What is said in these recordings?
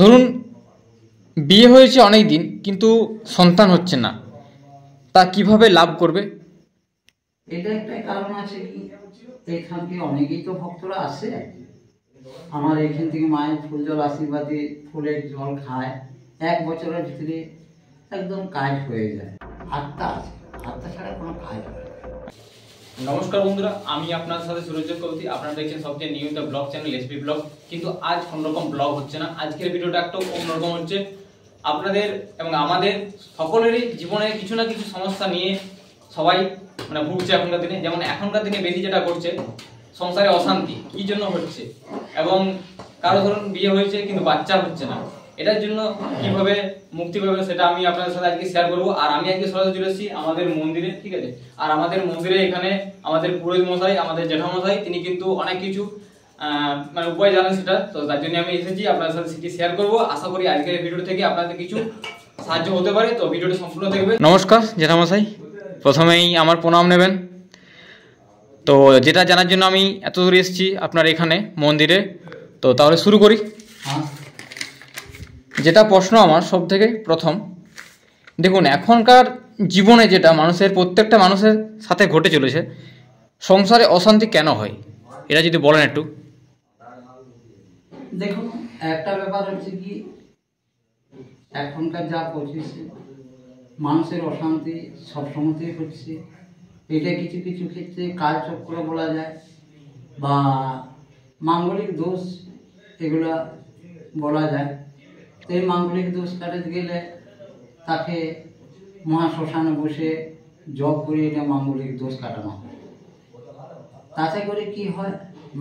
ধরুন বিয়ে হয়েছে অনেক দিন কিন্তু সন্তান হচ্ছে না, তা কিভাবে লাভ করবে? এটা একটা কারণ আছে কি, এখান থেকে অনেকেই তো ভক্তরা আসে আমার এখান থেকে মায়ের ফুল জল আশীর্বাদে ফুলের জল খায়, 1 বছরের ভিতরে একদম কাজ হয়ে যায়। আত্মা আছে, আত্মা ছাড়া কোনো কাজ হয় না। নমস্কার বন্ধুরা, আমি আপনার সাথে সুরঞ্জন কবি। আপনারা দেখছেন সবচেয়ে নিয়মিত ব্লগ চ্যানেল এসপি ব্লগ। কিন্তু আজ কোনোরকম ব্লগ হচ্ছে না, আজকের ভিডিওটা একটু অন্যরকম হচ্ছে। আপনাদের এবং আমাদের সকলেরই জীবনে কিছু না কিছু সমস্যা নিয়ে সবাই ভুগছে এখনকার দিনে। যেমন এখনকার দিনে বেশি যেটা করছে, সংসারে অশান্তি কি জন্য হচ্ছে, এবং কারো ধরুন বিয়ে হয়েছে কিন্তু বাচ্চা হচ্ছে না, এটার জন্য কিভাবে মুক্তি পাবে সেটা আমি আপনাদের সাথে আজকে শেয়ার করবো। আর আমি আজকে সরাসরি চলে এসেছি আমাদের মন্দিরে, ঠিক আছে। আর আমাদের মন্দিরে এখানে আমাদের পুরোহিত মশাই, আমাদের জেঠামশাই, তিনি কিন্তু অনেক কিছু উপায় জানেন সেটা, তো তার জন্য আমি এসেছি আপনাদের সাথে সেটি শেয়ার করবো। আশা করি আজকের ভিডিও থেকে আপনাদের কিছু সাহায্য হতে পারে, তো ভিডিওটি সম্পূর্ণ দেখবেন। নমস্কার জেঠামশাই, প্রথমেই আমার প্রণাম নেবেন। তো যেটা জানার জন্য আমি এত দূর এসেছি আপনার এখানে মন্দিরে, তো তাহলে শুরু করি। যেটা প্রশ্ন আমার সব থেকে প্রথম, দেখুন এখনকার জীবনে যেটা মানুষের প্রত্যেকটা মানুষের সাথে ঘটে চলেছে, সংসারে অশান্তি কেন হয় এটা যদি বলেন একটু। দেখুন, একটা ব্যাপার হচ্ছে কি, এখনকার যা পরিস্থিতি, মানুষের অশান্তি সবসময়তেই হচ্ছে। এটা কিছু কিছু ক্ষেত্রে কালচক্র বলা যায় বা মাঙ্গলিক দোষ, এগুলা বলা যায়। তো এই মাঙ্গলিক দোষ কাটাতে গেলে তাকে মহাশ্মশানে বসে জপ করে এটা মাঙ্গলিক দোষ কাটানো হয়। তাতে করে কি হয়,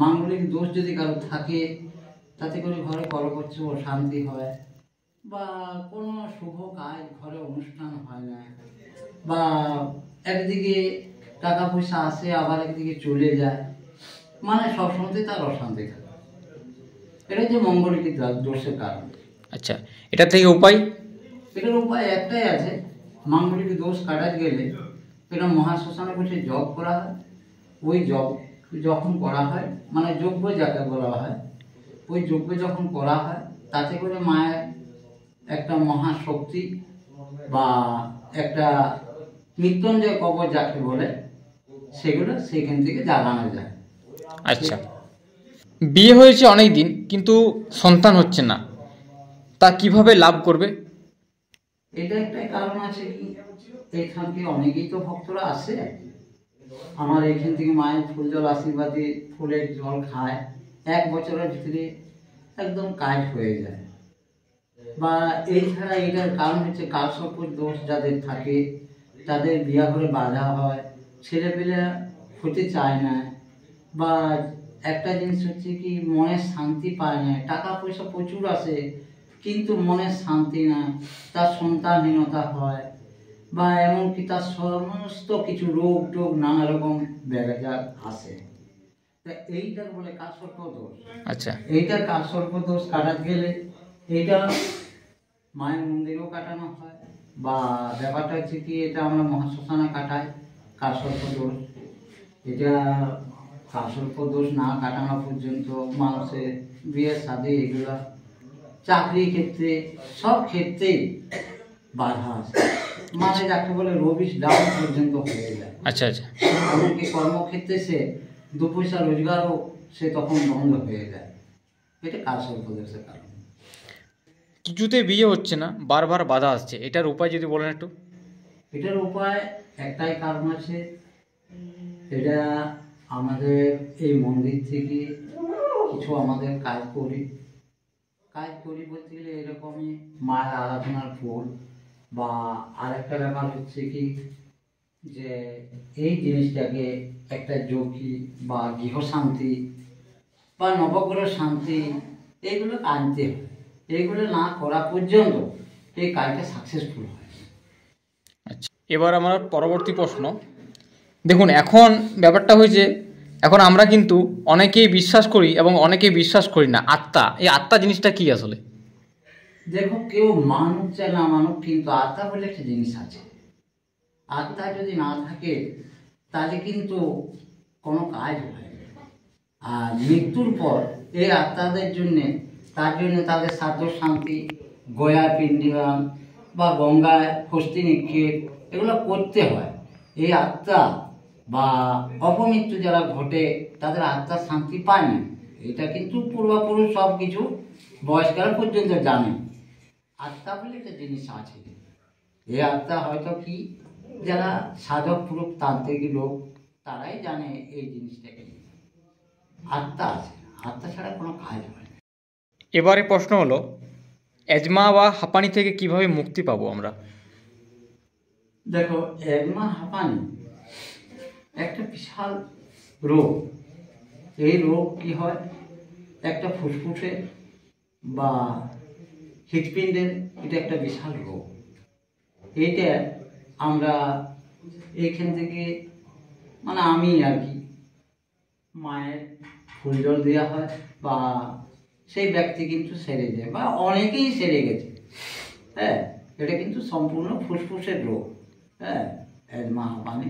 মাঙ্গলিক দোষ যদি কারো থাকে তাতে করে ঘরে কলকচ্ছ অশান্তি হয়, বা কোনো শুভ কাজ ঘরে অনুষ্ঠান হয় না, বা একদিকে টাকা পয়সা আসে আবার একদিকে চলে যায়, মানে সবসময় তার অশান্তি থাকে। এটা যে মঙ্গলিক দোষের কারণ। আচ্ছা, এটা থেকে উপায়? এটার উপায় একটাই আছে, মাঙ্গলিক দোষ কাটাতে গেলে এটা মহাশ্মশানে বসে জপ করা হয়। ওই জপ যখন করা হয়, মানে যজ্ঞ যাকে বলা হয়, ওই যজ্ঞ যখন করা হয় তাতে করে মায়ের একটা মহাশক্তি বা একটা মৃত্যুঞ্জয় কবচ যাকে বলে, সেগুলো সেখান থেকে জাগানো যায়। আচ্ছা, বিয়ে হয়েছে অনেক দিন কিন্তু সন্তান হচ্ছে না, তা কিভাবে লাভ করবে? এটা একটাই কারণ আছে কি, এখান থেকে অনেকেই তো ভক্তরা আসে আমার এখান থেকে মায়ের ফুল জল আশীর্বাদে ফুলের জল খায়, 1 বছরের ভিতরে একদম কাজ হয়ে যায়। বা এছাড়া এটার কারণ হচ্ছে কালসর্প দোষ যাদের থাকে, তাদের বিয়া করে বাধা হয়, ছেলেপেলে হতে চায় না, বা একটা জিনিস হচ্ছে কি, মনের শান্তি পায় না, টাকা পয়সা প্রচুর আসে কিন্তু মনের শান্তি না, তার সন্তানহীনতা হয়, বা এমনকি তার সমস্ত কিছু রোগ টোগ নানা রকম ব্যাঘাত আসে। তা এইটার বলে কালসর্প দোষ। আচ্ছা, এইটার কালসর্প দোষ কাটাতে গেলে এইটা মায়ের মন্দিরেও কাটানো হয়, বা ব্যাপারটা হচ্ছে কি, এটা আমরা মহাশ্মশানে কাটাই কালসর্প দোষ। এটা কালসর্প দোষ না কাটানো পর্যন্ত মানুষের বিয়ে শাদী, এগুলা চাকরি ক্ষেত্রে, সব ক্ষেত্রেই বাধা আছে, মানে যাকে বলে রবিশ ডাউন পর্যন্ত হয়ে যায়। আচ্ছা আচ্ছা, এমনকি কর্মক্ষেত্রে সে 2 পয়সা রোজগারও সে তখন বন্ধ হয়ে যায়। এটা কালসর্প দোষের কারণ। কিছুতে বিয়ে হচ্ছে না, বারবার বাধা আসছে, এটার উপায় যদি বলেন একটু। এটার উপায় একটাই কারণ আছে, এটা আমাদের এই মন্দির থেকে কিছু আমাদের কাজ করি বলতে গেলে এরকমই মায়ের আরাধনার ফুল, বা আরেকটা ব্যাপার হচ্ছে কি, যে এই জিনিসটাকে একটা যোগী বা গৃহশান্তি বা নবগ্রহ শান্তি, এইগুলো আনতে হয়। এইগুলো না করা পর্যন্ত এই কাজটা সাকসেসফুল হয়। আচ্ছা, এবার আমার পরবর্তী প্রশ্ন, দেখুন এখন ব্যাপারটা হয়েছে, এখন আমরা কিন্তু অনেকেই বিশ্বাস করি এবং অনেকেই বিশ্বাস করি না আত্মা। এই আত্মা জিনিসটা কি আসলে? দেখো, কেউ মানুষ চায় না মানুষ, কিন্তু আত্মা বলে একটা জিনিস আছে। আত্মা যদি না থাকে তাহলে কিন্তু কোনো কাজ হয় না। আর মৃত্যুর পর এই আত্মাদের জন্যে তার জন্য তাদের শ্রাদ্ধ শান্তি, গয়ায় পিণ্ডিদান বা গঙ্গায় হস্তি নিক্ষেপ এগুলো করতে হয়। এই আত্মা বা অপমৃত্যু যারা ঘটে তাদের আত্মার শান্তি পায় না। এটা কিন্তু পূর্বপুরুষ সব কিছু বয়স্কাল পর্যন্ত জানে। আত্মা বলে একটা জিনিস আছে। এই আত্মা হয়তো কি যারা সাধক পুরুষ তান্ত্রিক লোক তারাই জানে এই জিনিসটাকে। আত্মা আছে, আত্মা ছাড়া কোনো কাজ হয় না। এবারে প্রশ্ন হলো, অ্যাজমা বা হাঁপানি থেকে কিভাবে মুক্তি পাবো আমরা? দেখো, অ্যাজমা হাঁপানি একটা বিশাল রোগ। এই রোগ কি হয়, একটা ফুসফুসে বা হৃৎপিণ্ডের এটা একটা বিশাল রোগ। এইটা আমরা এইখান থেকে মানে আমি আর কি মায়ের ফুল জল দেওয়া হয় বা সেই ব্যক্তি কিন্তু সেরে যায় বা অনেকেই সেরে গেছে। হ্যাঁ, এটা কিন্তু সম্পূর্ণ ফুসফুসের রোগ। হ্যাঁ, অ্যাজমা হাঁপানি।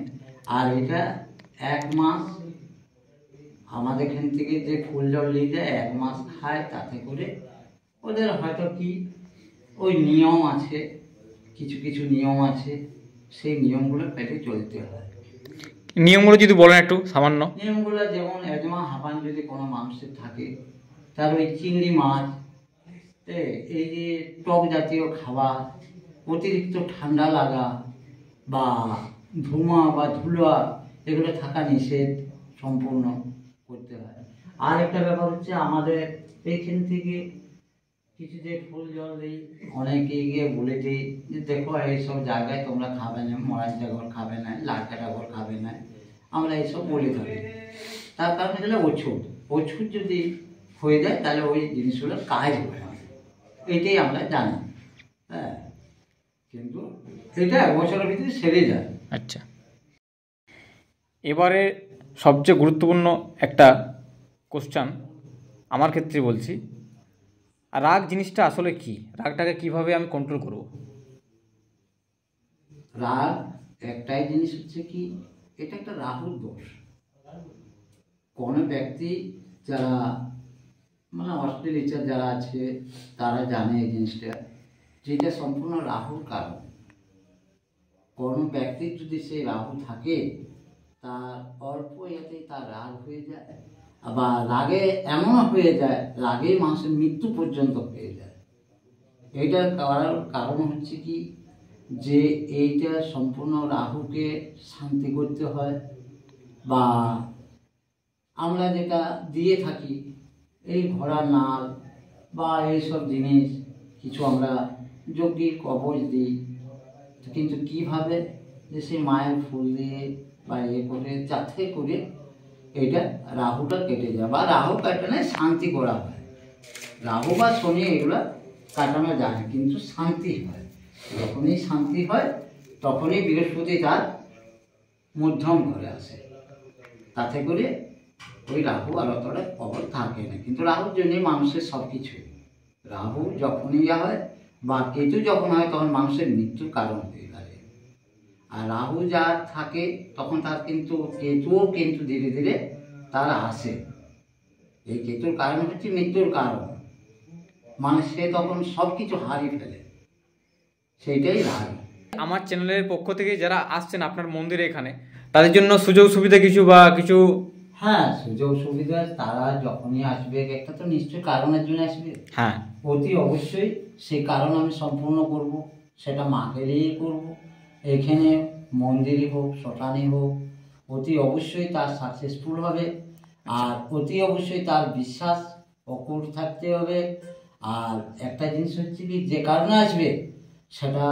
আর এটা 1 মাস আমাদের এখান থেকে যে ফুল জল নিয়ে যায় 1 মাস খায়, তাতে করে ওদের হয়তো কি ওই নিয়ম আছে, কিছু কিছু নিয়ম আছে, সেই নিয়মগুলো পেটে চলতে হয়। নিয়মগুলো যদি বলেন একটু সামান্য। নিয়মগুলো যেমন অ্যাজমা হাঁপানি যদি কোনো মানুষের থাকে, তার ওই চিংড়ি মাছ, এই যে টক জাতীয় খাবার, অতিরিক্ত ঠান্ডা লাগা বা ধুমা বা ধুলা এগুলো থাকা নিষেধ সম্পূর্ণ করতে হয়। আর একটা ব্যাপার হচ্ছে, আমাদের এইখান থেকে কিছু যে ফুল জল দিই, অনেকে গিয়ে বলে দিই যে দেখো এইসব জায়গায় তোমরা খাবে না, মরার জাগর খাবে না, লাটকাটাগর খাবে না, আমরা এইসব বলে থাকি। তার কারণ হলো ওষুধ। ওষুধ যদি হয়ে যায় তাহলে ওই জিনিসগুলোর কাজ হয় না, এটাই আমরা জানি। হ্যাঁ, কিন্তু এটা 1 বছরের ভিতরে সেরে যায়। আচ্ছা, এবারে সবচেয়ে গুরুত্বপূর্ণ একটা কোশ্চেন আমার ক্ষেত্রে বলছি, রাগ জিনিসটা আসলে কি? রাগটাকে কিভাবে আমি কন্ট্রোল করব? রাগ একটাই জিনিস হচ্ছে কি, এটা একটা রাহুর দোষ। কোনো ব্যক্তি যারা মানে অস্ট্রেলিয়া যারা আছে তারা জানে এই জিনিসটা, যেটা সম্পূর্ণ রাহুর কারণ। কোনো ব্যক্তির যদি সেই রাহু থাকে, তার অল্প এতেই তার রাগ হয়ে যায়, আবার রাগে এমন হয়ে যায়, রাগে মানুষের মৃত্যু পর্যন্ত হয়ে যায়। এইটার কারণ হচ্ছে কি, যে এইটা সম্পূর্ণ রাহুকে শান্তি করতে হয়। বা আমরা যেটা দিয়ে থাকি, এই ঘোড়ার নাল বা এইসব জিনিস কিছু আমরা যজ্ঞিক কবচ দিই, কিন্তু কিভাবে যে সেই মায়ের ফুল দিয়ে বা করে যাতে করে এটা রাহুটা কেটে যায় বা রাহু কাটানো শান্তি করা হয়। রাহু বা শনি এগুলো কাটানো যায়, কিন্তু শান্তি হয়। যখনই শান্তি হয় তখনই বৃহস্পতি তার মধ্যম ঘরে আসে, তাতে করে ওই রাহু আর অতটা প্রবল থাকে না। কিন্তু রাহুর জন্যই মানুষের সব কিছু। রাহু যখনই হয় বা কেতু যখন হয়, তখন মানুষের মৃত্যুর কারণ হয়ে দাঁড়ায়। আর রাহু যার থাকে তখন তার কিন্তু কেতুও কিন্তু ধীরে ধীরে তার আসে। এই কেতুর কারণ হচ্ছে মৃত্যুর কারণ, মানে সে তখন সব কিছু হারিয়ে ফেলে, সেইটাই রাগ। আমার চ্যানেলের পক্ষ থেকে যারা আসছেন আপনার মন্দিরে এখানে, তাদের জন্য সুযোগ সুবিধা কিছু বা কিছু? হ্যাঁ, সুযোগ সুবিধা তারা যখনই আসবে, একটা তো নিশ্চয় কারণের জন্য আসবে। হ্যাঁ, অতি অবশ্যই সেই কারণ আমি সম্পূর্ণ করব, সেটা মাকে নিয়েই করব। এখানে মন্দিরই হোক, শ্মশানই হোক, অতি অবশ্যই তার সাকসেসফুল হবে। আর অতি অবশ্যই তার বিশ্বাস অকুট থাকতে হবে। আর একটা জিনিস হচ্ছে কি, যে কারণে আসবে সেটা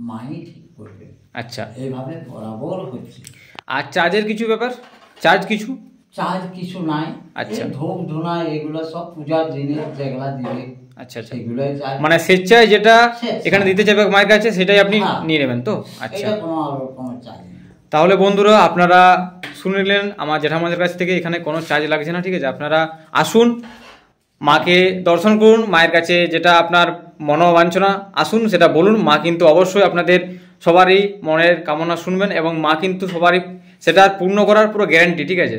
মাই ঠিক করবে। আচ্ছা, এইভাবে বরাবর হচ্ছে। আর চার্জের কিছু ব্যাপার? চার্জ কিছু? চার্জ কিছু নাই। আচ্ছা, ধূপ ধুনা এগুলো সব পূজার জিনিস যেগুলা দিবে, আচ্ছা আচ্ছা, সেগুলোই চার্জ। মানে স্বেচ্ছায় যেটা স্বেচ্ছায় এখানে দিতে চাইবে মায়ের কাছে, সেটাই আপনি নিয়ে নেবেন তো? আচ্ছা, এটা কোনো চার্জ নেই। তাহলে বন্ধুরা আপনারা শুনলেন আমার জেঠামাদের কাছ থেকে, এখানে কোনো চার্জ লাগছে না। ঠিক আছে, আপনারা আসুন, মাকে দর্শন করুন, মায়ের কাছে যেটা আপনার মনোবাঞ্ছনা আসুন সেটা বলুন। মা কিন্তু অবশ্যই আপনাদের সবারই মনের কামনা শুনবেন এবং মা কিন্তু সবারই সেটা পূর্ণ করার পুরো গ্যারান্টি। ঠিক আছে,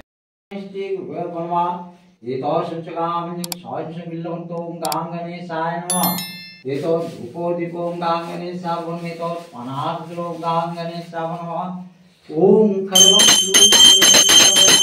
एतो शुचकामि सहस्र बिल्लवन्तो गां गणेशाय नमः एतो धूपो दीपो गां गणेशाय नमः एतो पनासलो गां गणेशाय नमः ओम खलवं